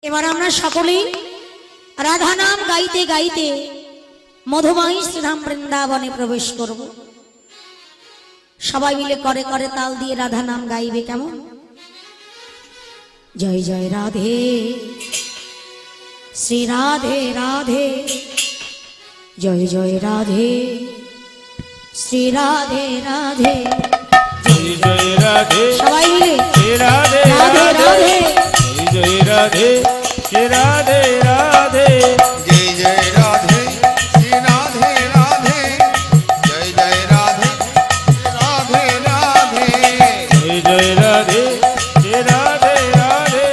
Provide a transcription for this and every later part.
এবার আমরা সকলেই রাধা নাম গাইতে গাইতে মধুময়ী শ্রীধাম বৃন্দাবনে প্রবেশ করব। সবাই মিলে করে করে তাল দিয়ে রাধা নাম গাইবে কেমন? জয় জয় রাধে শ্রী রাধে রাধে, জয় জয় রাধে শ্রী রাধে রাধে, জয় জয় রাধে সবাই মিলে শ্রী রাধে রাধে রাধে, জয় জয় রাধে শ্রী রাধে রাধে, जय जय राधे श्री राधे राधे, जय जय राधे राधे राधे, जय जय राधे श्री राधे राधे,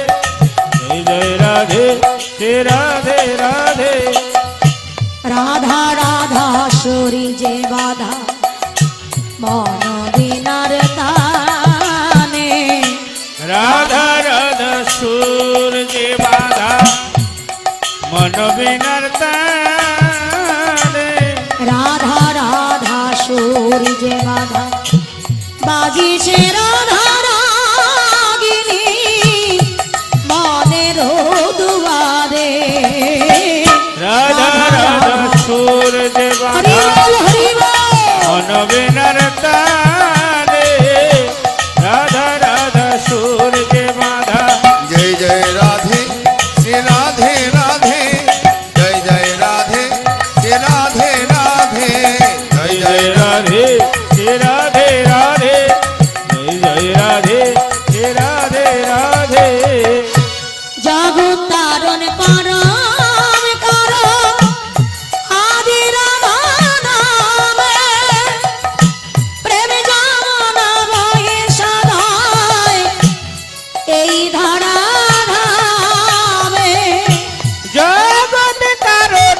जय जय राधे श्री राधे राधे। রাধা রাধা সরি যে বাধা মন বিনার তানে, राधा राधा सुर जे बाधा मन विनर्ताने, রাধা রাধা সরি যে বাধা বাজিছে রাধা রাগিনী মনের দুয়ারে। राधा राधा सुर जे হরি बाधा বল হরি বল, मन विनर्ताने, राधा राधा सुर जे बाधा, जय जय राधे श्री राधे राधे, जय जय राधे श्री राधे राधे, जय जय जय राधे श्री राधे राधे, जय जय राधे श्री राधे राधे। জগৎ তারণ পরম করো আদি রাধা নামে, প্রেম যমুনা বহে সদায় এই ধারা ধামে। জগৎ কারণ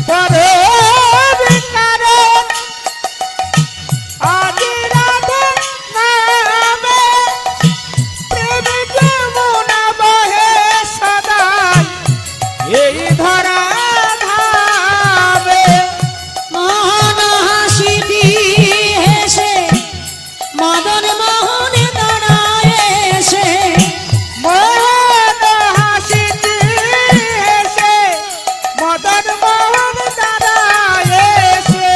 পরম কারণ আদি রাধা নামে, প্রেম যমুনা বহে সদাই এই ধরা ধামে। মোহন হাসিটি হেসে মদন মোহন দাঁড়ায় এসে, মোহন হাসিতে হেসে মদন মোহন দাঁড়ায় এসে,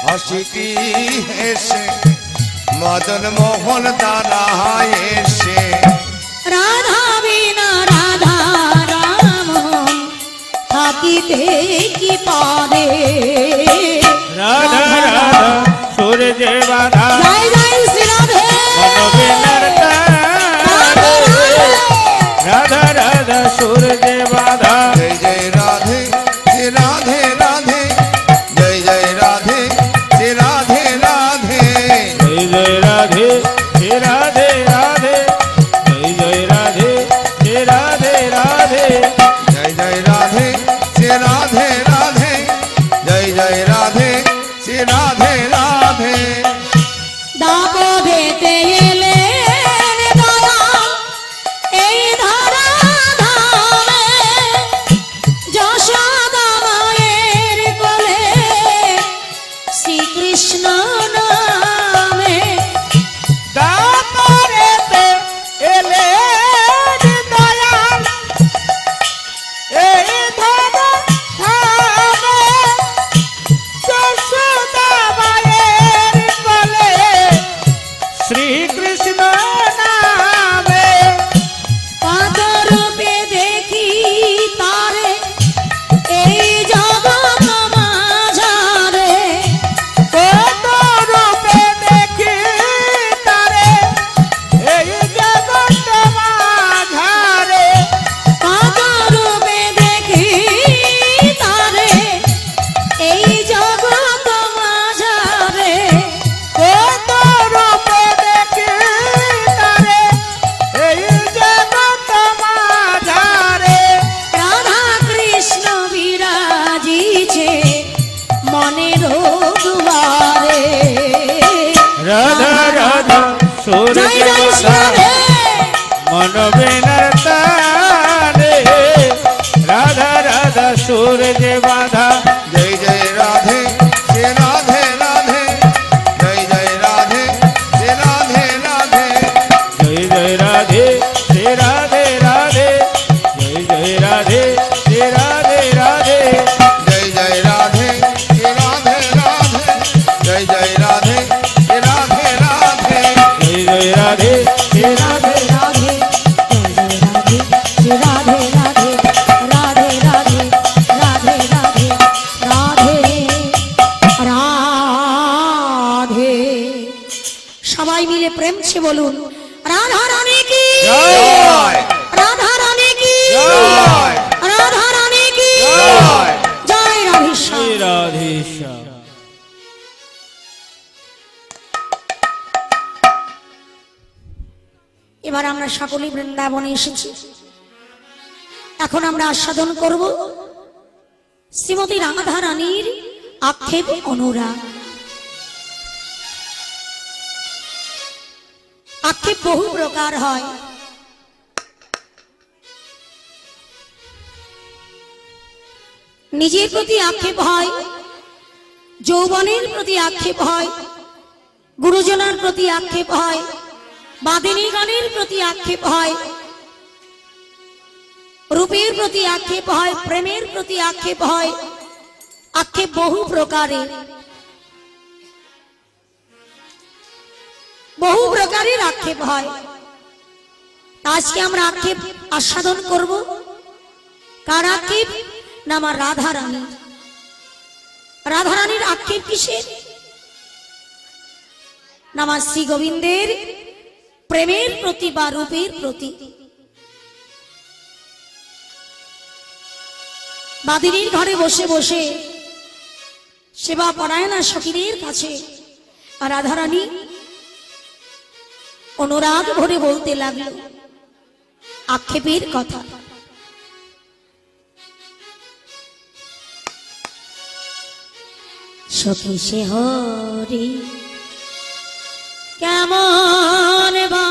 हसीती हेसे मदन मोहन दाराय से, রাধা বিনা রাধা রাম থাকিতে কি পারে। রাধা রাধা সুর যে বাধা জয় জয় শ্রী রাধে, মন বিনর্তা, রাধে রাধে, রাধা রাধা সুর যে বাধা, जय जय राधे श्री राधे राधे, जय जय राधे श्री राधे राधे, जय जय राधे श्री राधे राधे, जय जय राधे श्री राधे राधे। जय जय राधे श्री राधे राधे, जय जय राधे श्री राधे राधे, দাপদেতে এলেন দয়াল এই ধরা ধামে, যশোদা মায়ের কোলে শ্রীকৃষ্ণ নামে। দাপরেতে এলেন দয়াল এই ধরা ধামে, যশোদা মায়ের কোলে শ্রীকৃষ্ণ जय जय राधे राधे राधे जय जय राधे हे राधे राधे राधे जय राधे राधे राधे राधे राधे राधे राधे राधे সবাই মিলে প্রেম সে বলুন রাধা রানী কি जय রাধা রানী কি जय রাধা রানী কি जय জয় রাধেশ্যাম। हे राधेश्याम। এবার আমরা সকলে বৃন্দাবনে এসেছি, এখন আমরা আস্বাদন করব শ্রীমতী রাধা রানীর আক্ষেপ অনুরাগ। আক্ষেপ বহু প্রকার হয়, নিজের প্রতি আক্ষেপ হয়, যৌবনের প্রতি আক্ষেপ হয়, গুরুজনার প্রতি আক্ষেপ হয়, বাদিনীগণের প্রতি আক্ষেপ হয়, রূপের প্রতি আক্ষেপ হয়, প্রেমের প্রতি আক্ষেপ হয়। আক্ষেপ বহু প্রকারের, বহু প্রকারের আক্ষেপ হয়। আজকে আমরা আক্ষেপ আস্বাদন করব। কার আক্ষেপ? না আমার রাধা রানী। রাধা রানীর আক্ষেপ কিসের? না আমার শ্রী গোবিন্দের প্রেমের প্রতি বা রূপের প্রতি। বাদিনীর ঘরে বসে বসে সেবা পরায়ণা সখীদের কাছে রাধা রানী অনুরাগ ভরে বলতে লাগলো আক্ষেপের কথা। সখী সে হরি কেমন বা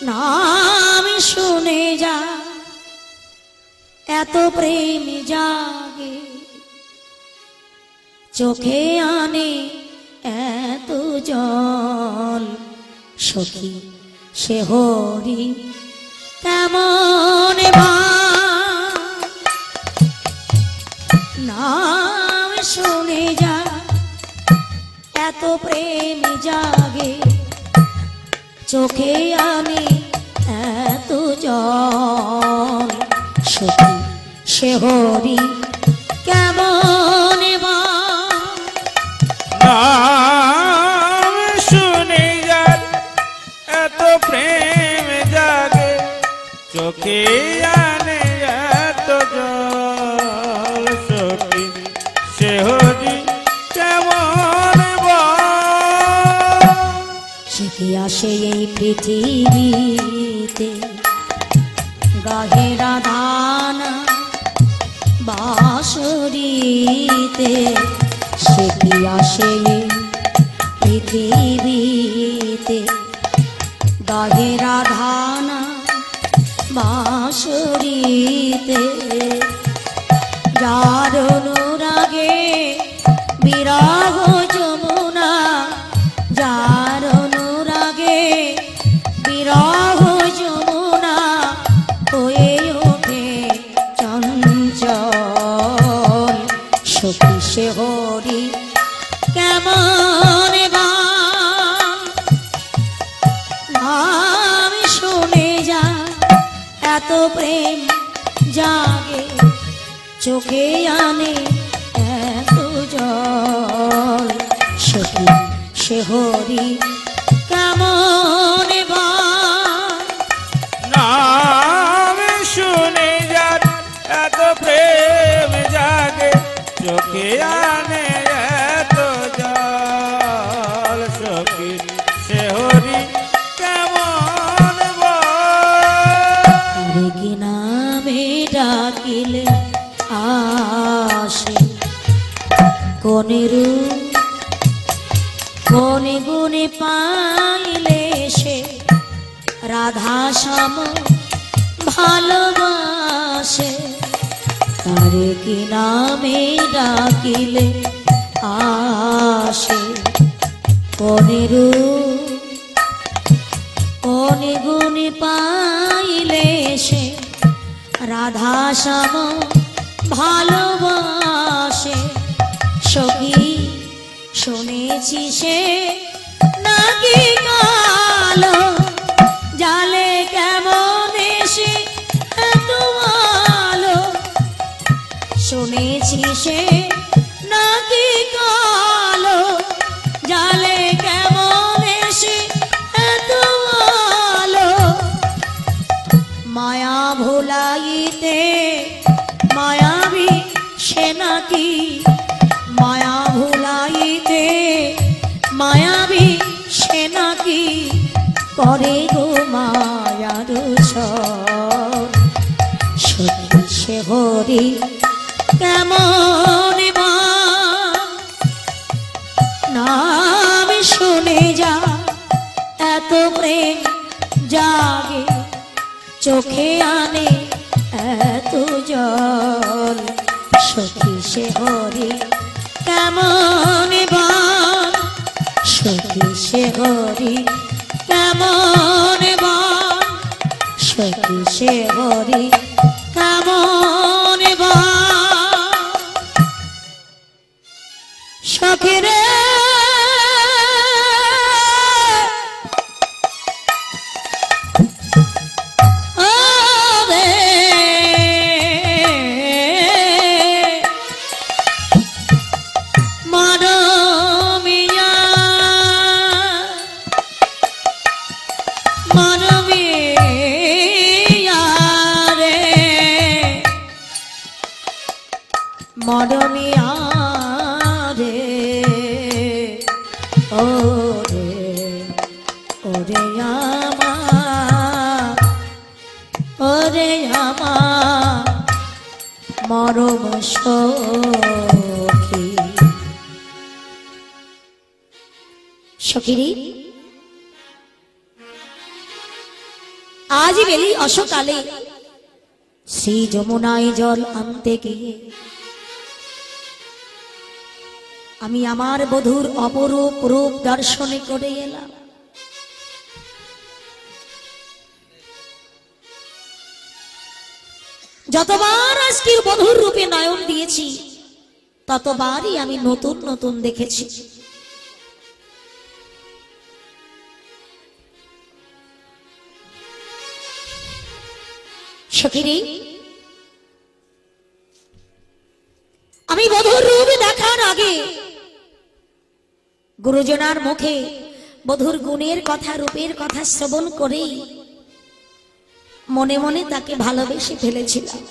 নাম শুনে যা এত প্রেম জাগে, চোখে আনে এত জল। সখী সে হরি কেমন বা নাম শুনে যা এত প্রেম জাগে, চোখে আনে এত জল। সখী সে হরি কেমন বা नाम শুনে যার এত প্রেম জাগে, চোখে আনে এত জল। সখী সে হরি কেমন বা সে কি আসে এই পৃথিবীতে গাহে রাধানা বাঁশরীতে। সে কি আসে এই পৃথিবীতে গাহে রাধানা বাঁশরীতে। যার অনুরাগে বিরহ যমুনা, যার অনুরাগে বিরহ যমুনা হয়ে ওঠে চঞ্চল। সখী সে হরি কেমন বা নাম শুনে যা এত প্রেম জাগে, চোখে আনে এত জল। সখী সে হরি কেমন বা নাম শুনে যার এত প্রেম জাগে, চোখে আনে এত জল। সখী সে হরি কেমন বা আরে কি নামে ডাকিলে আসে কোনে রূপ কোনে গুণে পাইলে সে রাধা শ্যাম ভালোবাসে। তারে কি নামে ডাকিলে আসে কোনে রূপ কোনে গুণে পাইলে সে রাধা শ্যাম ভালোবাসে। শুনেছি সে নাকি কালো জালে কেমন এসে এত আলো শুনেছি সে নাকি কালো জালে কেমন এসে এত আলো মায়া ভুলাইতে মায়াবী সে নাকি মায়া ভুলাইতে মায়াবী সে নাকি করে গো মায়ার সত্যি সে হরি কেমন নাম শুনে যা এত প্রেম জাগে চোখে আনে এত জল সখী সে হরি কেমন সখী সে হরি কেমন সখী সে হরি কেমন সখী রে মরমিয়া রে ওরে ওরে আমার মরম সখী সখীরি আজ বেলি অসকালে শ্রী যমুনায় জল আনতে গিয়ে আমি আমার বধূর অপরূপ রূপ দর্শনে করে এলাম। যতবার আজকের বধূর রূপে নয়ন দিয়েছি ততবারই আমি নতুন নতুন দেখেছি। সখীরে আমি বধূর রূপ দেখার আগে গুরুজনার মুখে বধূর গুণের কথা রূপের কথা শ্রবণ করেই মনে মনে তাকে ভালোবেসে ফেলেছিলাম।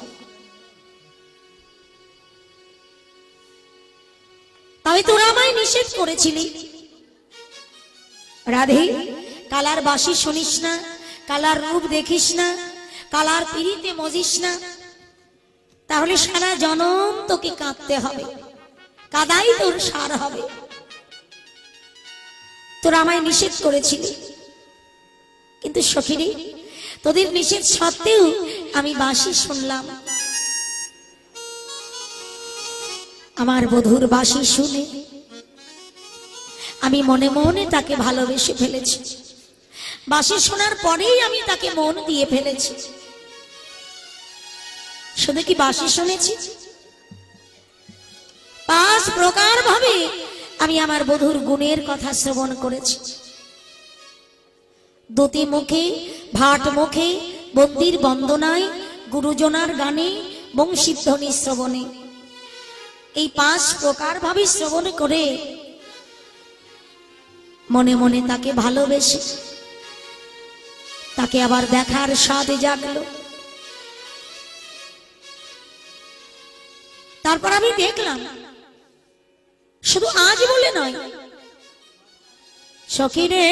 তবে তোরা আমায় নিষেধ করেছিলি, রাধে কালার বাসি শুনিস না, কালার রূপ দেখিস না, কালার পিড়িতে মজিস না, তাহলে সারা জনম তোকে কাঁদতে হবে, কাদাই তোর সার হবে। তোরা আমায় নিষেধ করেছিলি, কিন্তু সখীরে তোদের নিষেধ সত্ত্বেও আমি বাঁশি শুনলাম। আমার বধূর বাঁশি শুনে আমি মনে মনে তাকে ভালোবেসে ফেলেছি। বাঁশি শোনার পরেই আমি তাকে মন দিয়ে ফেলেছি। শুধু কি বাঁশি শুনেছি, 5 প্রকার ভাবে আমি আমার বধূর গুণের কথা শ্রবণ করেছি। দুতি মুখে, ভাট মুখে, বন্দির বন্দনায়, গুরুজনার গানে, বংশীধ্বনি শ্রবণে, এই 5 প্রকার ভাবে শ্রবণ করে মনে মনে তাকে ভালোবেসে তাকে আবার দেখার স্বাদ জাগলো। তারপর আমি দেখলাম শুধু আজ বলে নয়, সখীরে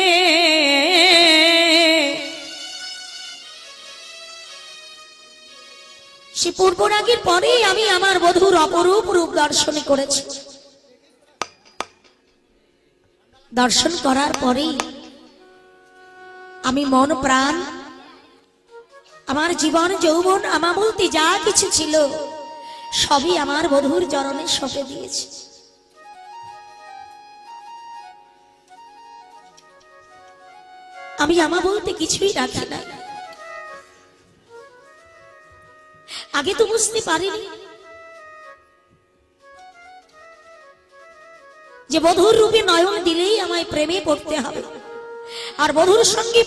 সে পূর্বরাগের পরেই আমি আমার বধূর অপরূপ রূপ দর্শন করেছি। দর্শন করার পরেই আমি মন প্রাণ, আমার জীবন যৌবন, আমার বলতে যা কিছু ছিল সবই আমার বধূর চরণে সঁপে দিয়েছি। আমি আমা বলতে কিছুই রাখি না। আগে তো বুঝতে পারিনি, যে বধূর রূপে নয়ন দিলেই আমায় প্রেমে পড়তে হবে, আর বধূর সঙ্গে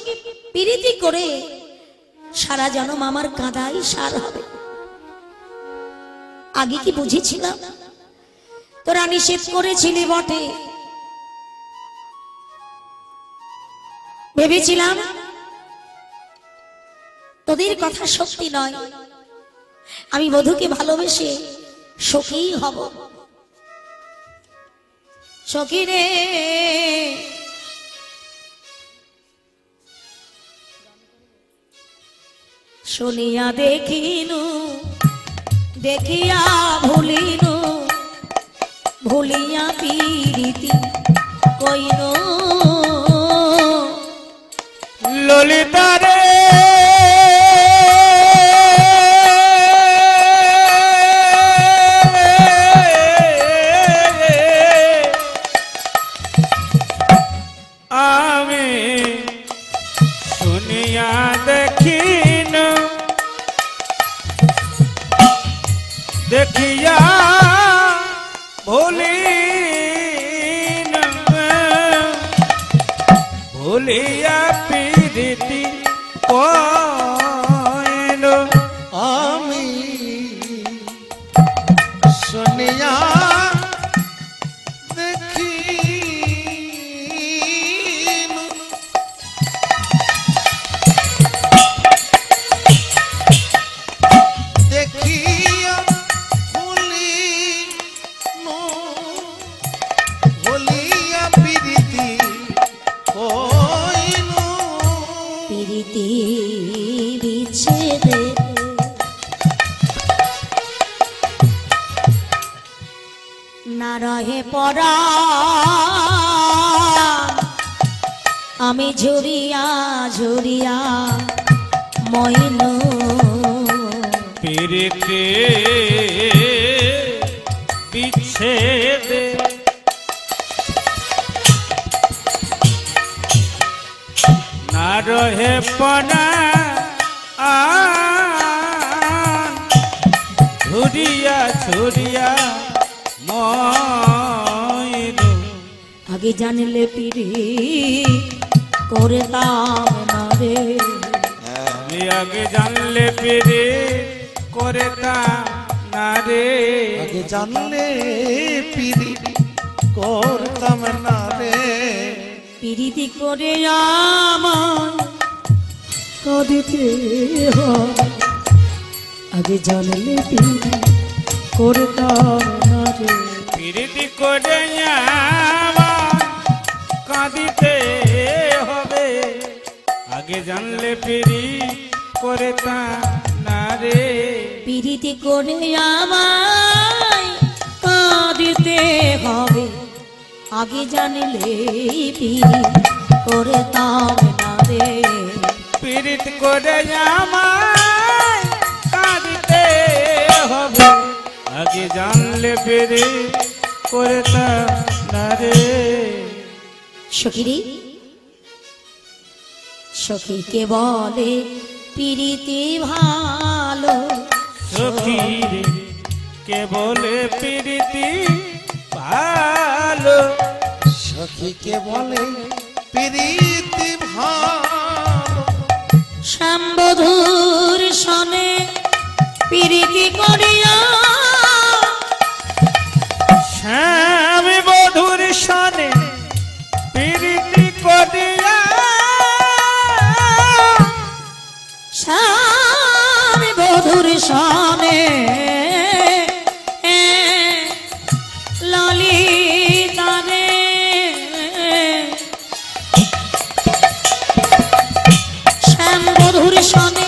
প্রীতি করে সারা জনম আমার কাঁদাই সার হবে। আগে কি বুঝেছিলাম? তোরা নিষেধ করেছিলি বটে, ভেবেছিলাম তোদের কথা সত্যি নয়, আমি বধূকে ভালোবেসে সখী হব। সখী রে, শুনিয়া দেখিনু, দেখিয়া ভুলিনু, ভুলিয়া পীড়িতি কইন। ললিতা রে আমি শুনিয়া দেখিন, দেখিয়া ভুলিন, ভুলিয়া প্রীতি কইল। আমি শুনিয়া দেখি দেখিয়া ভুলিয়া প্রীতি কইনু। প্রীতি বিচ্ছেদে না রহে পরা, আমি ঝুরিয়া ঝুরিয়া মইন। প্রীতি বিচ্ছেদে না রহে পনা, ঝুরিয়া ঝুরিয়া মইনু। আগে জানলে পিড়ি করতাম না রে, আমি আগে জানলে পেরে করতাম না রে। আগে জানলে পিরি করতাম না রে। পিড়িতি করে আমার কাঁদিতে হয়, আগে জানলে পিড়ি করতাম না রে। প্রীতি করে আমার কাঁদিতে হবে, আগে জানলে পেরি করতাম না রে। পিড়িতি করে আমায় কাঁদিতে হবে, আগে জানলে পিড়ি করতাম না রে। পীড়িত করে আমায় কাঁদিতে হবে, আগে জানলে পেরে করতাম না রে। সখীরে, সখীকে বলে পিড়িতি ভালো, সখীরে কে বলে প্রীতি ভালো, সখীকে বলে প্রীতি ভালো। শ্যামবধূর সনে পিড়িতি করিয়া, স্বামী বধুর সনে প্রীতি করিয়া, শ্যামবধূর সনে ললিতা রে, শ্যামবধূর সনে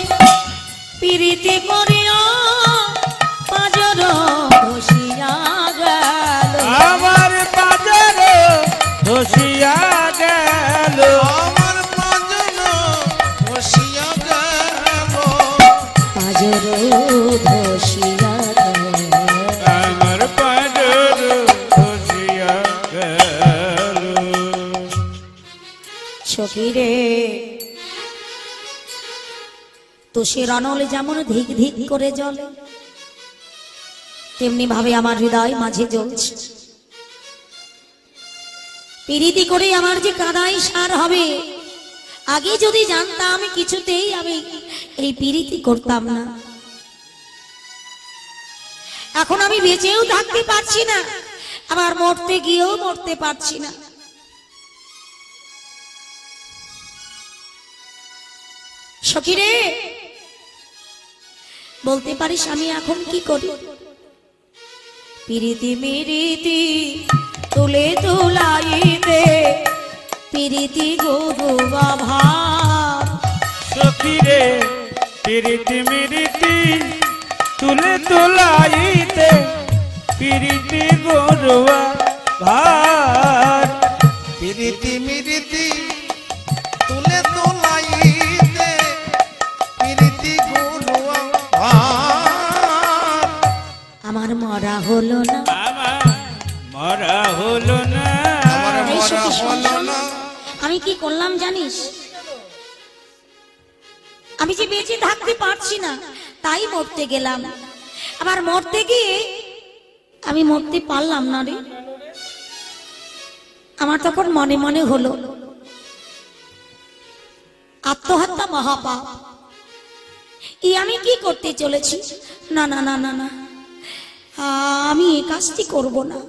প্রীতি করিয়া পাজর ধসিয়া গেল। আমার বাজার ধসিয়া গেল, আমার পাজন বসিয়া গেল। পাজর ধসিয়া গেল। আমার বাজার ধসিয়া গেল। সখীরে, তুষের অনল যেমন ধিক ধিক করে জ্বলে, তেমনি ভাবে আমার হৃদয় মাঝে জ্বলছে। পিরিতি করে আমার যে কাদাই সার হবে, আগে যদি জানতাম কিছুতেই আমি এই পিরিতি করতাম না। এখন আমি বেঁচেও থাকতে পারছি না, আবার মরতে গিয়েও মরতে পারছি না। সখী রে, বলতে পারিস আমি এখন কি করি? পিরিতি মিরিতি তুলে তুলাইতে পিরিতি গরু বাভা। সখী রে পিরিতি মিরিতি তুলে তুলাইতে পিরিতি গরুয়া ভার। পিরিতি মিরিতি তুলে তোলাইতে পিরিতি গুরুয়া ভার। আমার মরা হলো না, আমার মরা হলো না, আমার এই মরা সখী শোন, হলো শোন। না। আমি কি করলাম জানিস? আমি যে বেঁচে থাকতে পারছি না, তাই মরতে গেলাম। আবার মরতে গিয়ে আমি মরতে পারলাম না রে। আমার তখন মনে মনে হলো আত্মহত্যা মহাপাপ। আমি কি করতে চলেছি? না না না না না, আমি এই কাজটি করব না।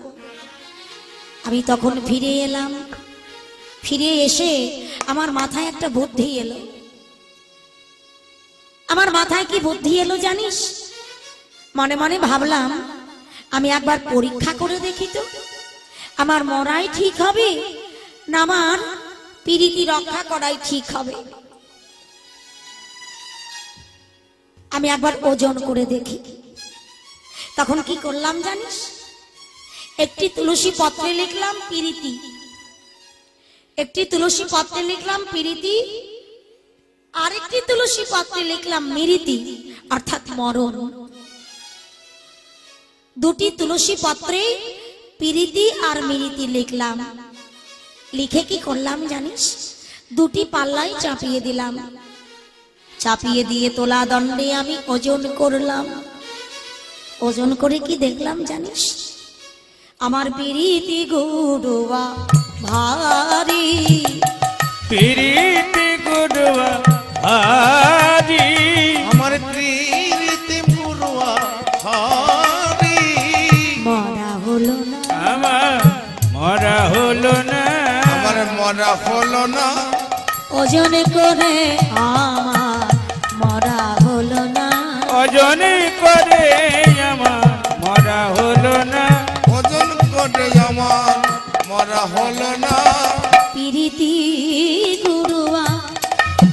আমি তখন ফিরে এলাম। ফিরে এসে আমার মাথায় একটা বুদ্ধি এলো। আমার মাথায় কি বুদ্ধি এলো জানিস? মনে মনে ভাবলাম আমি একবার পরীক্ষা করে দেখি তো, আমার মরাই ঠিক হবে না আমার পিরিতি রক্ষা করাই ঠিক হবে। আমি একবার ওজন করে দেখি। তখন কি করলাম জানিস? একটি তুলসী পত্রে লিখলাম পিরিতি, একটি তুলসী পত্রে লিখলাম পিরিতি, আরেকটি তুলসী পত্রে লিখলাম মিরিতি অর্থাৎ মরণ। দুটি তুলসী পত্রে পিরিতি আর মিরিতি লিখলাম। লিখে কি করলাম জানিস? দুটি পাল্লাই চাপিয়ে দিলাম। চাপিয়ে দিয়ে তোলা দণ্ডে আমি ওজন করলাম। ওজন করে কি দেখলাম জানিস? আমার পিরিতি গুরুয়া ভারী, পিরিতি গরুয়া ভারি। আমার পিরিতি গুরুয়া ভারি। মরা হলো না, আমার মরা হলো না, আমার মরা হলো না। ওজন করে আমার মরা হলো না। ওজনে করে আমার মরা হলো না, ওজন করে আমার মরা হলো না। পিরিতি গুরুয়া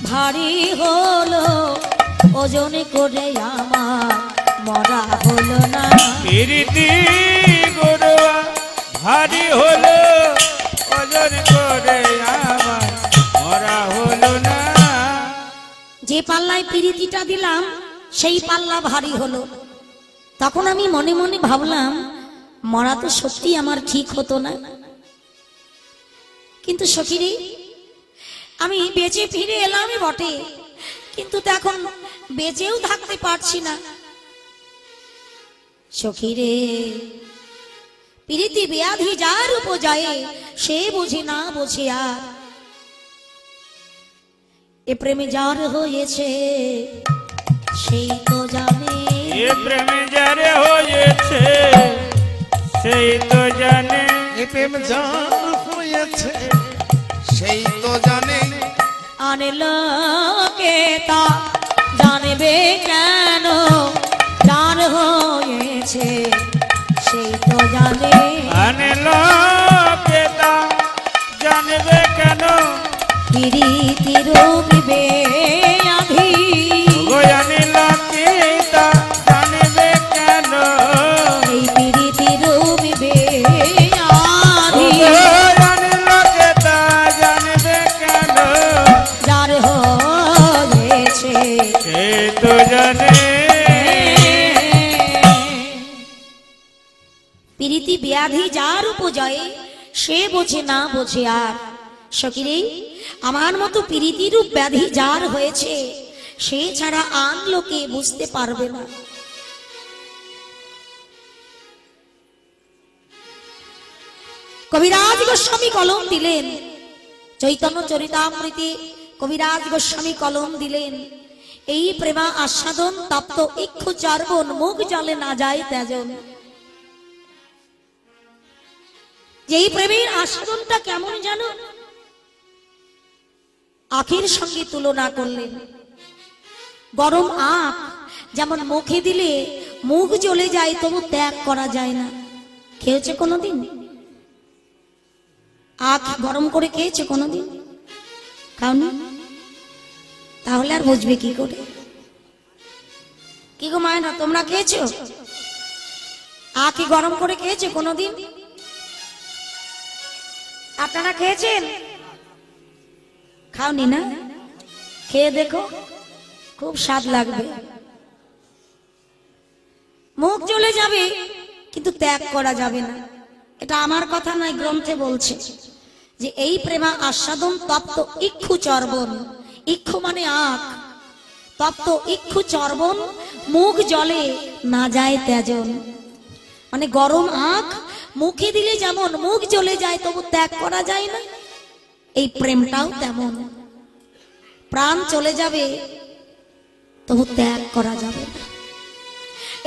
ভারী হলো, ওজন করে আমার মরা হলো না। পিরিতি গরুয়া ভারী হলো, ওজন করে আমার মরা হলো না। যে পাল্লায় পিরিতিটা দিলাম সেই পাল্লা ভারী হলো। তখন আমি মনে মনে ভাবলাম মরা তো সত্যি আমার ঠিক হতো না। কিন্তু সখীরে, আমি বেঁচে ফিরে এলাম বটে, কিন্তু এখন বেঁচেও থাকতে পারছি না। সখীরে, পিরিতি ব্যাধি যার উপজয়ে সে বুঝি না বোঝে আর। এ প্রেমে যার হয়েছে সেই তো জানে, এ প্রেমে যারে হয়েছে সেই তো জানে, এ প্রেম যার হয়েছে সেই তো জানে। আনলো কে তা জানবে কেন, যার হয়েছে সেই তো জানে। আনলো কেতা জানবে কেন, পিরিতি রবিবে আধি, গো আনলো কেতা জানবে কেন, এই পিরিতি রবিবে আধি, গো আনলো কেতা জানবে কেন, যার হয়েছে সে তো জানে। পিরিতি ব্যাধি যার উপজয়ে সে বোঝে না বোঝে আর। সখীরে, আমার মতো পিরিতি রূপ ব্যাধি যার হয়েছে সে ছাড়া আন লোকে বুঝতে পারবে না। কবিরাজ গোস্বামী কলম দিলেন, চৈতন্য চরিতামৃতে কবিরাজ গোস্বামী কলম দিলেন, এই প্রেমা আস্বাদন তপ্ত ইক্ষু চর্বণ মুখ জলে না যায় ত্যাজন। যে এই প্রেমের আস্বাদনটা কেমন জানো? আখের সঙ্গে তুলনা করলেন। গরম আখ যেমন মুখে দিলে মুখ জ্বলে যায়, তবু ত্যাগ করা যায় না। খেয়েছে কোনোদিন? আখ গরম করে খেয়েছে কোনোদিন? খাওনি? তাহলে আর বুঝবে কি করে? কি গো মায়েরা, তোমরা খেয়েছো? আখি গরম করে খেয়েছে কোনোদিন? আপনারা খেয়েছেন? খাওনি না? খেয়ে দেখো, খুব স্বাদ লাগবে। মুখ জ্বলে যাবে কিন্তু ত্যাগ করা যাবে না। এটা আমার কথা নয়, গ্রন্থে বলছে যে এই প্রেমা আস্বাদন তপ্ত ইক্ষু চর্বণ। ইক্ষু মানে আখ, তপ্ত ইক্ষু চর্বণ মুখ জলে না যায় ত্যাজন। মানে গরম আখ মুখে দিলে যেমন মুখ জ্বলে যায়, তবু ত্যাগ করা যায় না। এই প্রেমটাও তেমন, প্রাণ চলে যাবে তবু ত্যাগ করা যাবে না।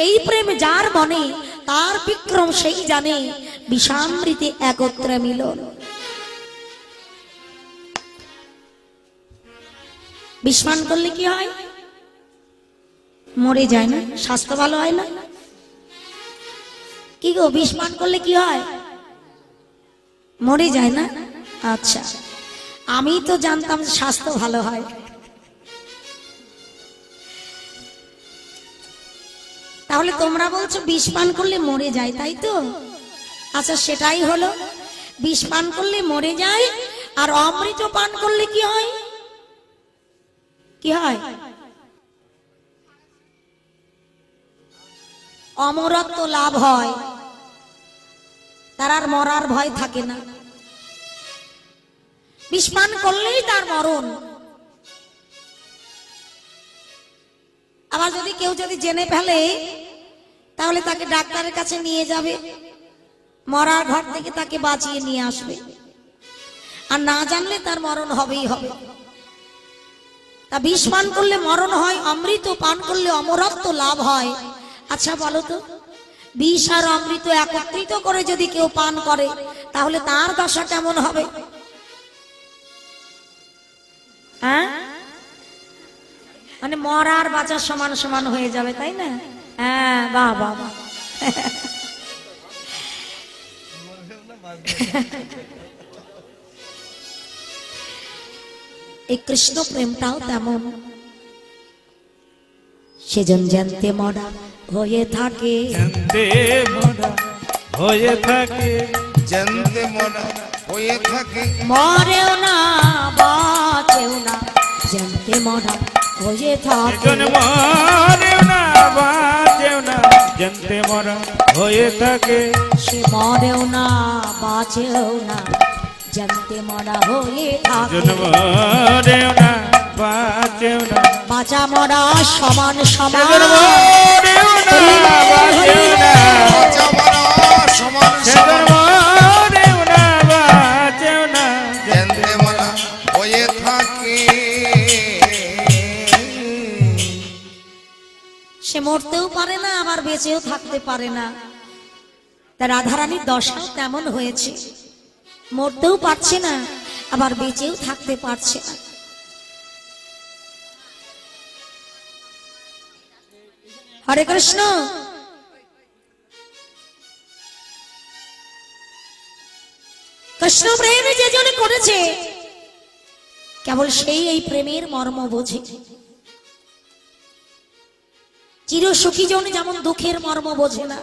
এই প্রেম যার মনে, তার বিক্রম সেই জানে, বিষামৃতে একত্রে মিলন। বিষপান করলে কি হয়? মরে যায় না? স্বাস্থ্য ভালো হয় না? কি গো, বিষপান করলে কি হয়? মরে যায় না? আচ্ছা, আমি তো জানতাম স্বাস্থ্য ভালো হয়। তাহলে তোমরা বলছো বিষ পান করলে মরে যায়, তাই তো? আচ্ছা, সেটাই হলো। বিষ পান করলে মরে যায়, আর অমৃত পান করলে কি হয়? কি হয়? অমরত্ব লাভ হয়, তার আর মরার ভয় থাকে না। বিষ পান করলেই তার মরণ। আবার যদি কেউ যদি জেনে ফেলে, তাহলে তাকে ডাক্তারের কাছে নিয়ে যাবে, মরার ঘর থেকে তাকে বাঁচিয়ে নিয়ে আসবে। আর না জানলে তার মরণ হবেই হবে। তা বিষ পান করলে মরণ হয়, অমৃত পান করলে অমরত্ব লাভ হয়। আচ্ছা বলো তো, বিষ আর অমৃত একত্রিত করে যদি কেউ পান করে, তাহলে তার দশা কেমন হবে? হ্যাঁ, মানে মরা আর বাঁচা সমান সমান হয়ে যাবে, তাই না? হ্যাঁ, বাহ বাহ বাহ। এই কৃষ্ণ প্রেমটাও তেমন। সেজন জানতে মরা হয়ে থাকে, জানতে মরা হয়ে থাকে, জানতে মরা হয়ে থাকে, মরেও না বাঁচেও না, জানতে মরা হয়ে থাকে। সেজন মরেও না বাঁচেও না, জানতে মরা হয়ে থাকে। সে মরেও না বাঁচেও না, জানতে মরা হয়ে থাকে। সেজন মরেও না বাঁচেও না, বাঁচা মরা সমান সমান। সেজন মরেও না বাঁচেও না, বাঁচা মরা সমান সেজন সমান, মরেও না বাঁচেও না, জানতে মরা হয়ে থাকে। সে মরতেও পারে না, আবার বেঁচেও থাকতে পারে না। তা রাধারানীর দশাও তেমন হয়েছে, মরতেও পারছে না, আবার বেঁচেও থাকতে পারছে না। হরে কৃষ্ণ। কৃষ্ণ প্রেম যে জন করেছে, কেবল সেই এই প্রেমের মর্ম বোঝে। চির সুখী জন যেমন দুঃখের মর্ম বোঝে না,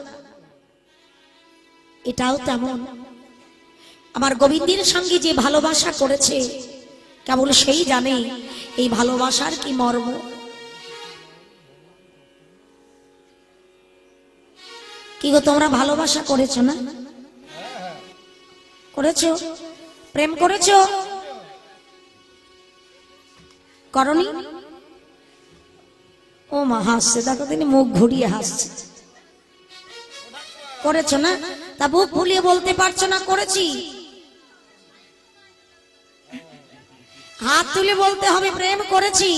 এটাও তেমন। আমার গোবিন্দের সঙ্গে যে ভালোবাসা করেছে, কেবল সেই জানে এই ভালোবাসার কি মর্ম। কি গো, তোমরা ভালোবাসা করেছো না? করেছো? প্রেম করেছো? করনি? ও মা, হাসছে, দেখো তিনি মুখ ঘুরিয়ে হাসছে। করেছো না? তা বুক ফুলিয়ে বলতে পারছো না করেছি? হাত তুলে বলতে হবে প্রেম করেছি।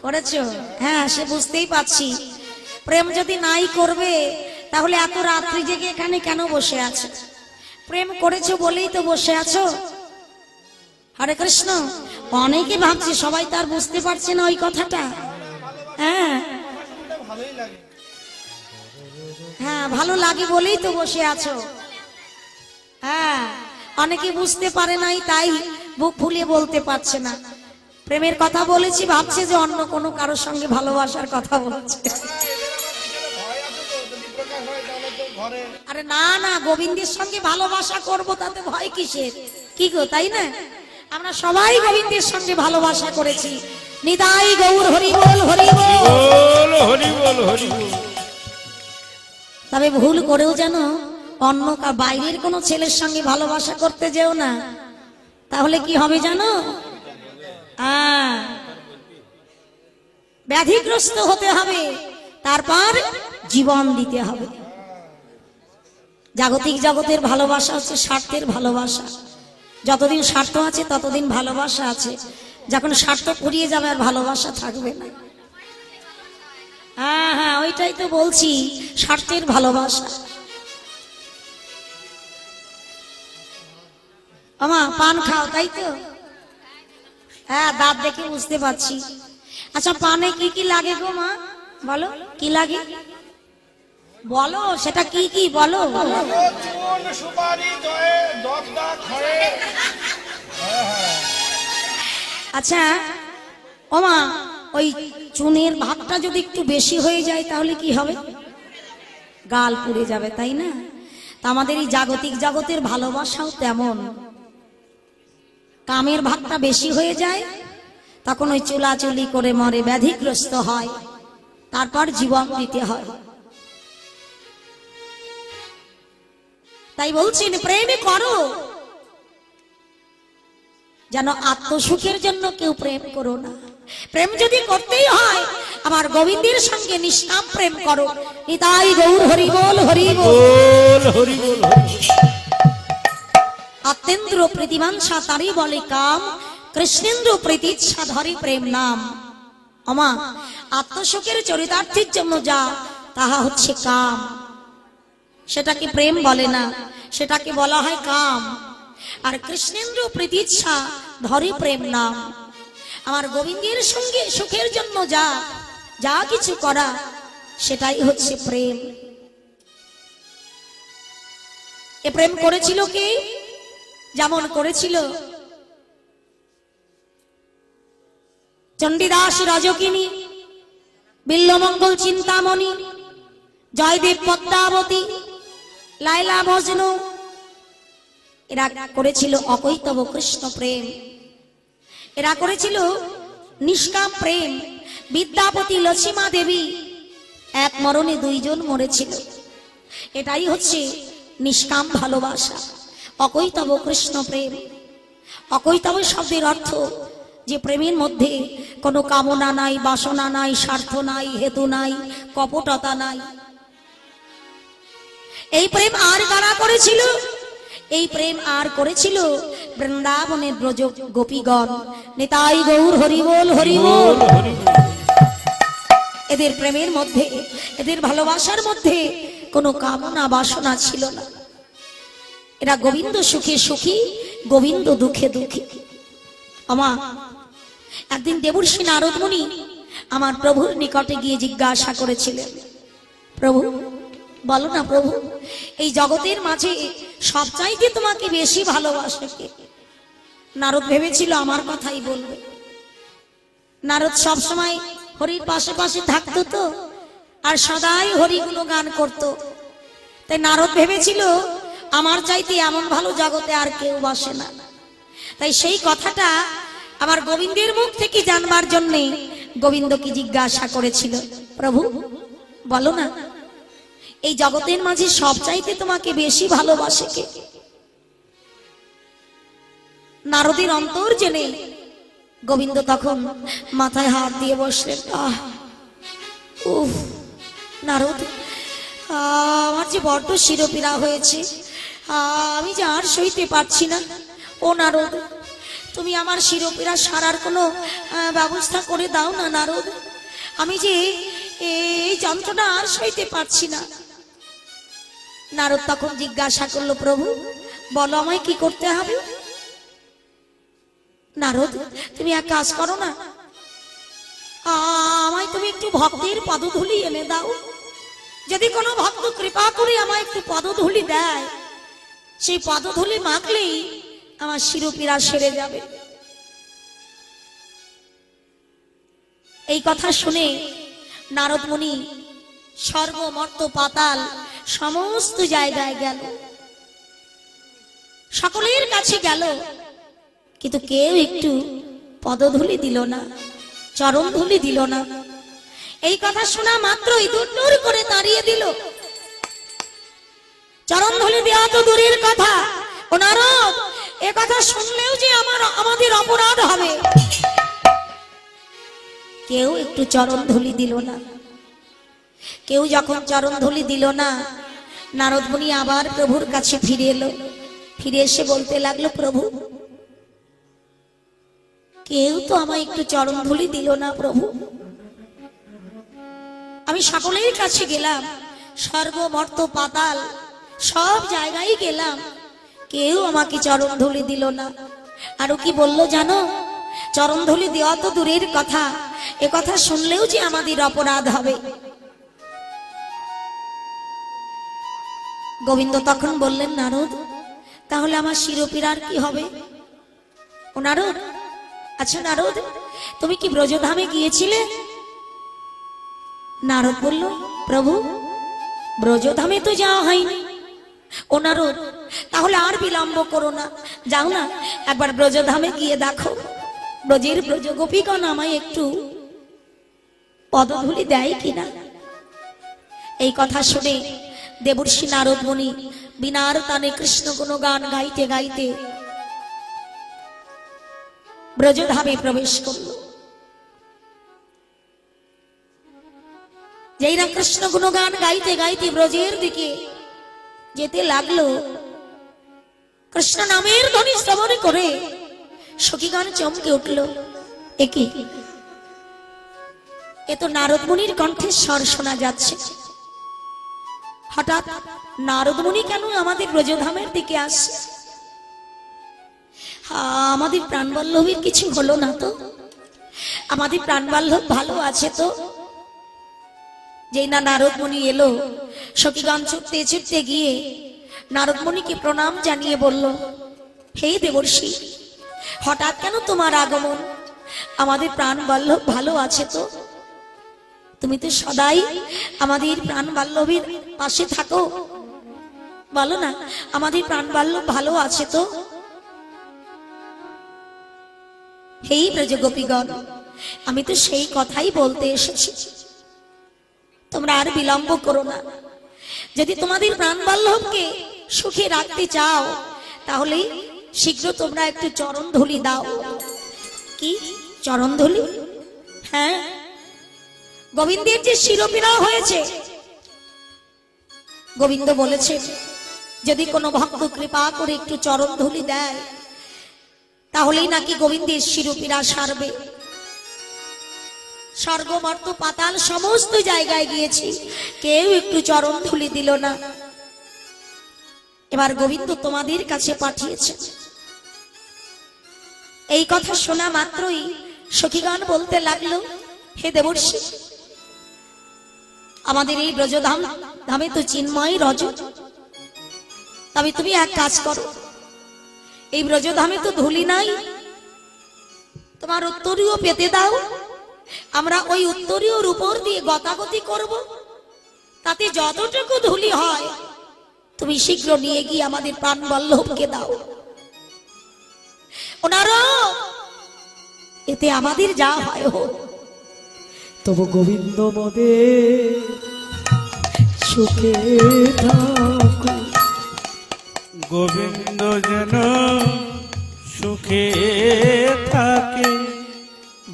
করেছো? হ্যাঁ, সে বুঝতেই পারছি। প্রেম যদি নাই করবে তাহলে এত রাত্রি জেগে এখানে কেন বসে আছো? প্রেম করেছো বলেই তো বসে আছো। হরে কৃষ্ণ। অনেকে ভাবছে সবাই তার বুঝতে পারছে না ওই কথাটা। হ্যাঁ হ্যাঁ, ভালো লাগে বলেই তো বসে আছো। হ্যাঁ, অনেকে বুঝতে পারে নাই তাই বুক ফুলিয়ে বলতে পারছে না। প্রেমের কথা বলেছি ভাবছে যে অন্য কোনো কারোর সঙ্গে ভালোবাসার কথা বলছে। আরে না না, গোবিন্দের সঙ্গে ভালোবাসা করব তাতে ভয় কিসের? কি গো, তাই না? আমরা সবাই গোবিন্দের সঙ্গে ভালোবাসা করেছি। নিতাই গৌর হরি বল, হরি বল, হরি বল, হরি বল। তবে ভুল করেও যেন অন্য বাইরের কোনো ছেলের সঙ্গে ভালোবাসা করতে যেও না, তাহলে কি হবে জানো? ব্যাধিগ্রস্ত হতে হবে, তারপর জীবন দিতে হবে। জাগতিক জগতের ভালোবাসা হচ্ছে স্বার্থের ভালোবাসা। যতদিন স্বার্থ আছে ততদিন ভালোবাসা আছে, যখন স্বার্থ ফুরিয়ে যাবে আর ভালোবাসা থাকবে না। হ্যাঁ হ্যাঁ, ওইটাই তো বলছি, স্বার্থের ভালোবাসা। আমা পান খাও, তাই তো? হ্যাঁ, দাঁত দেখে বুঝতে পারছি। আচ্ছা, পানে কি কি লাগে গো মা? বলো কি লাগে, বলো সেটা কি কি বলো। আচ্ছা ও মা, ওই চুনের ভাবটা যদি একটু বেশি হয়ে যায় তাহলে কি হবে? গাল পুড়ে যাবে, তাই না? তা আমাদের এই জাগতিক জগতের ভালোবাসাও তেমন। কামের ভাগটা বেশি হয়ে যায়, তখন ওই চুলাচুলি করে মরে, ব্যাধিগ্রস্ত হয়, তারপর জীবন দিতে হয়। তাই বলছেন প্রেমে করো, যেন আত্মসুখের জন্য কেউ প্রেম করো না। প্রেম যদি করতেই হয় আমার গোবিন্দের সঙ্গে নিষ্কাম প্রেম করো। নিতাই গৌর হরি বল, হরি বল, হরি বল। আত্মেন্দ্র প্রীতিমাংসা তারই বলে কাম, কৃষ্ণেন্দ্র প্রীতিচ্ছা ধরে প্রেম নাম। আমা, আত্মসুখের চরিতার্থের জন্য যা তাহা হচ্ছে কাম, সেটাকে প্রেম বলে না, সেটাকে বলা হয় কাম। আর কৃষ্ণেন্দ্র প্রীতিচ্ছা ধরে প্রেম নাম। আমার গোবিন্দের সঙ্গে সুখের জন্য যা যা কিছু করা সেটাই হচ্ছে প্রেম। এ প্রেম করেছিল কে? যেমন করেছিল চণ্ডীদাস রাজকিনী, বিল্লমঙ্গল চিন্তামণি, জয়দেব পদ্মাবতী, লায়লা মজনু, এরা করেছিল অকৈতব কৃষ্ণ প্রেম। এরা করেছিল নিষ্কাম প্রেম। বিদ্যাপতি লক্ষ্মীমা দেবী এক মরণে দুইজন মরেছিল। এটাই হচ্ছে নিষ্কাম ভালোবাসা, অকৈতব কৃষ্ণ প্রেম। অকৈতব শব্দের অর্থ যে প্রেমের মধ্যে কোনো কামনা নাই, বাসনা নাই, স্বার্থ নাই, হেতু নাই, কপটতা নাই। এই প্রেম আর কারা করেছিল? এই প্রেম আর করেছিল বৃন্দাবনের ব্রজ গোপীগণ। নিতাই গৌর হরি বল, হরি বল। এদের প্রেমের মধ্যে, এদের ভালোবাসার মধ্যে কোনো কামনা বাসনা ছিল না। এরা গোবিন্দ সুখে সুখী, গোবিন্দ দুঃখে দুঃখী। আমা, একদিন দেবর্ষি নারদ মুনি আমার প্রভুর নিকটে গিয়ে জিজ্ঞাসা করেছিলেন, প্রভু বলো না প্রভু, এই জগতের মাঝে সবচাইতে তোমাকে বেশি ভালোবাসে কে? নারদ ভেবেছিল আমার কথাই বলবে। নারদ সবসময় হরির পাশে পাশে থাকতো তো, আর সদাই হরিগুলো গান করত। তাই নারদ ভেবেছিল আমার চাইতে এমন ভালো জগতে আর কেউ বাসে না। তাই সেই কথাটা আমার গোবিন্দের মুখ থেকে জানবার জন্য গোবিন্দকে জিজ্ঞাসা করেছিল, প্রভু বলো না, এই জগতের মাঝে সবচাইতে তোমাকে বেশি ভালোবাসে কে? নারদের অন্তর জেনে গোবিন্দ তখন মাথায় হাত দিয়ে বসলেন। উফ নারদ, আমার যে বড্ড শিরোপীড়া হয়েছে, আমি যে আর সইতে পারছি না। ও নারদ, তুমি আমার শিরোপীড়া সারার কোনো ব্যবস্থা করে দাও না নারদ। আমি যে এই যন্ত্রণা আর সইতে পারছি না। নারদ তখন জিজ্ঞাসা করলো, প্রভু বলো আমায় কি করতে হবে? নারদ, তুমি এক কাজ করো না, আমায় তুমি একটু ভক্তের পদধূলি এনে দাও। যদি কোনো ভক্ত কৃপা করে আমায় একটু পদধূলি দেয়, সেই পদধূলি মাখলেই আমার শিরোপীড়া সেরে যাবে। এই কথা শুনে নারদ মুনি স্বর্গ মর্ত পাতাল সমস্ত জায়গায় গেল, সকলের কাছে গেল, কিন্তু কেউ একটু পদধূলি দিল না, চরণ ধূলি দিল না। এই কথা শোনা মাত্রই দূর করে দাঁড়িয়ে দিল। চরণ ধূলি দেওয়া তো দূরের কথা, ও নারদ, এ কথা শুনলেও যে আমাদের অপরাধ হবে। কেউ একটু চরণ ধূলি দিল না। কেউ যখন চরণ ধূলি দিল না, নারদ মুনি আবার প্রভুর কাছে ফিরে এলো। ফিরে এসে বলতে লাগলো, প্রভু কেউ তো আমায় একটু চরণ ধূলি দিল না প্রভু। আমি সকলের কাছে গেলাম, স্বর্গ মর্ত পাতাল সব জায়গায় গেলাম, কেউ আমাকে চরণ ধূলি দিল না। আরো কি বললো জানো? চরণ ধূলি দেওয়া তো দূরের কথা, এ কথা শুনলেও যে আমাদের অপরাধ হবে। গোবিন্দ তখন বললেন, নারদ তাহলে আমার শিরোপীড়ার কি হবে? ও নারদ, আচ্ছা নারদ, তুমি কি ব্রজধামে গিয়েছিলে? নারদ বলল, প্রভু ব্রজধামে তো যাওয়া হয়নি। ও নারদ, তাহলে আর বিলম্ব করো না, যাও না একবার ব্রজধামে গিয়ে দেখো, ব্রজের ব্রজ গোপীগণ আমায় একটু পদধূলি দেয় কিনা। এই কথা শুনে দেবর্ষি নারদ মুনি বিনার তানে কৃষ্ণ গুণগান গাইতে গাইতে ব্রজধামে প্রবেশ করল। যেই না কৃষ্ণ গুণগান গাইতে গাইতে ব্রজের দিকে যেতে লাগলো, কৃষ্ণ নামের ধ্বনি শ্রবণ করে সখীগণ চমকে উঠল। একি, এ তো নারদ মুনির কণ্ঠে স্বর শোনা যাচ্ছে। হঠাৎ নারদ মুনি কেন আমাদের ব্রজধামের দিকে আসছে? আমাদের প্রাণবল্লভীর কিছু হলো না তো? আমাদের প্রাণবল্লভ ভালো আছে তো? যেই না নারদ মুনি এলো, সখীগণ ছুটতে ছুটতে গিয়ে নারদ মুনিকে প্রণাম জানিয়ে বলল, হে দেবর্ষি, হঠাৎ কেন তোমার আগমন? আমাদের প্রাণবল্লভ ভালো আছে তো? তুমি তো সদাই আমাদের প্রাণবল্লভীর পাশে থাকো, বলো না আমাদের প্রাণবল্লভ ভালো আছে তো? হে ব্রজগোপীগণ, আমি তো সেই কথাই বলতে এসেছি, তোমরা আর বিলম্ব করো না। যদি তোমাদের প্রাণবল্লভকে সুখে রাখতে চাও, তাহলে শীঘ্র তোমরা একটু চরণ ধূলি দাও। কি চরণ ধূলি? হ্যাঁ, গোবিন্দের যে শিরোপীড়া হয়েছে, গোবিন্দ বলেছে যদি কোনো ভক্ত কৃপা করে একটু চরণ ধূলি দেয়, তাহলেই নাকি গোবিন্দের শিরোপীড়া সারবে। স্বর্গ মর্ত পাতাল সমস্ত জায়গায় গিয়েছি, কেউ একটু চরণ ধূলি দিল না। এবার গোবিন্দ তোমাদের কাছে পাঠিয়েছে। এই কথা শোনা মাত্রই সখীগণ বলতে লাগলো, হে দেবর্ষি, আমাদের এই ব্রজধাম ধামে তো চিন্ময় রজ, তবে তুমি এক কাজ করো, এই ব্রজধামে তো ধুলি নাই, তোমার উত্তরীয় পেতে দাও, আমরা ওই উত্তরীয়র উপর দিয়ে গতাগতি করব, তাতে যতটুকু ধুলি হয় তুমি শীঘ্র নিয়ে গিয়ে আমাদের প্রাণবল্লভকে দাও। ওনারা এতে আমাদের যা হয় হোক, তবু গোবিন্দ মদে সুখে থাকো। গোবিন্দ যেন সুখে থাকে,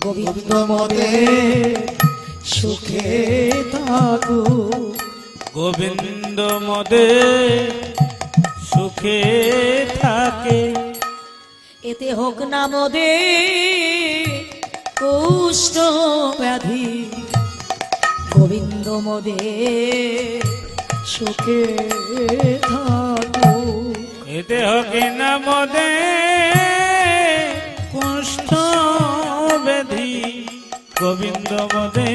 গোবিন্দ মদে সুখে থাকো। গোবিন্দ মদে সুখে থাকে। এতে হোক না মোদের কুষ্ঠ ব্যাধি, গোবিন্দ মোদের সুখে থাকুক। এতে হোক না মদে কুষ্ঠ ব্যাধি, গোবিন্দ মদে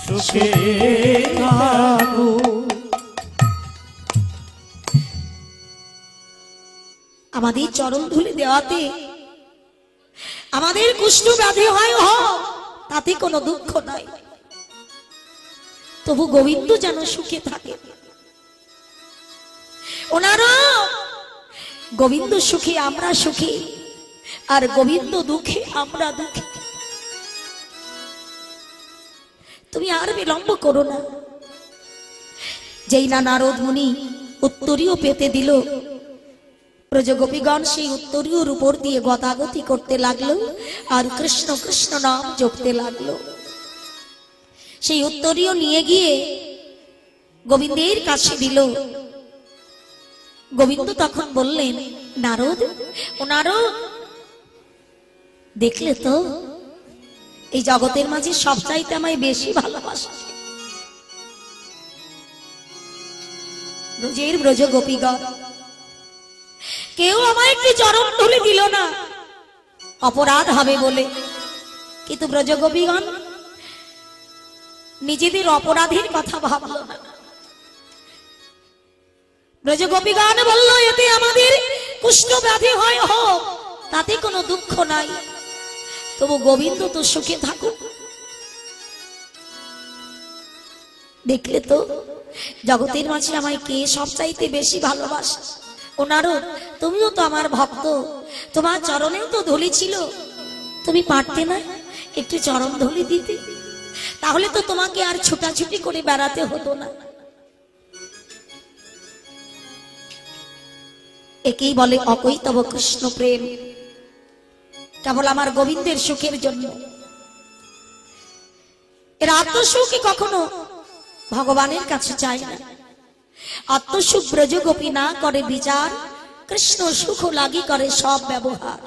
সুখে থাকুক। আমাদের চরণ ধুলি দেওয়াতে আমাদের কুষ্ঠ ব্যাধি হয় তাতে কোনো দুঃখ নাই, তবু গোবিন্দ যেন সুখে থাকে। ওনারা গোবিন্দ সুখী আমরা সুখী, আর গোবিন্দ দুঃখে আমরা দুঃখী। তুমি আর বিলম্ব করো না। যেই না নারদ মুনি উত্তরীয় পেতে দিল, ব্রজগোপীগণ সেই উত্তরীয়র উপর দিয়ে গতাগতি করতে লাগলো আর কৃষ্ণ কৃষ্ণ নাম জপতে লাগলো। সেই উত্তরীয় নিয়ে গিয়ে গোবিন্দের কাছে দিল। গোবিন্দ তখন বললেন, নারদ, ও নারদ, দেখলে তো এই জগতের মাঝে সবচাইতে আমায় বেশি ভালোবাসে ব্রজের ব্রজগোপীগণ। কেউ আমায় একটি চরণ ধুলি দিল না, অপরাধ হবে বলে, কিন্তু ব্রজগোপীগণ নিজেদের অপরাধের কথা ভাবল না। ব্রজগোপীগণ বলল, এতে আমাদের কুষ্ঠ ব্যাধি হয় হোক, তাতে কোনো দুঃখ নাই, তবু গোবিন্দ তো সুখে থাকুক। দেখলে তো জগতের মাঝে আমায় কে সবচাইতে বেশি ভালোবাসে। ও নারদ, তুমিও তো আমার ভক্ত, তোমার চরণেও তো ধুলি ছিল, তুমি পারতে না একটু চরণ ধুলি দিতে? তাহলে তো তোমাকে আর ছুটাছুটি করে বেড়াতে হতো না। একেই বলে অকৈতব কৃষ্ণ প্রেম, কেবল আমার গোবিন্দের সুখের জন্য। এর আত্মসুখী কখনো ভগবানের কাছে চায় না। আত্মসুখ ব্রজগোপী না করে বিচার, কৃষ্ণ সুখ লাগি করে সব ব্যবহার।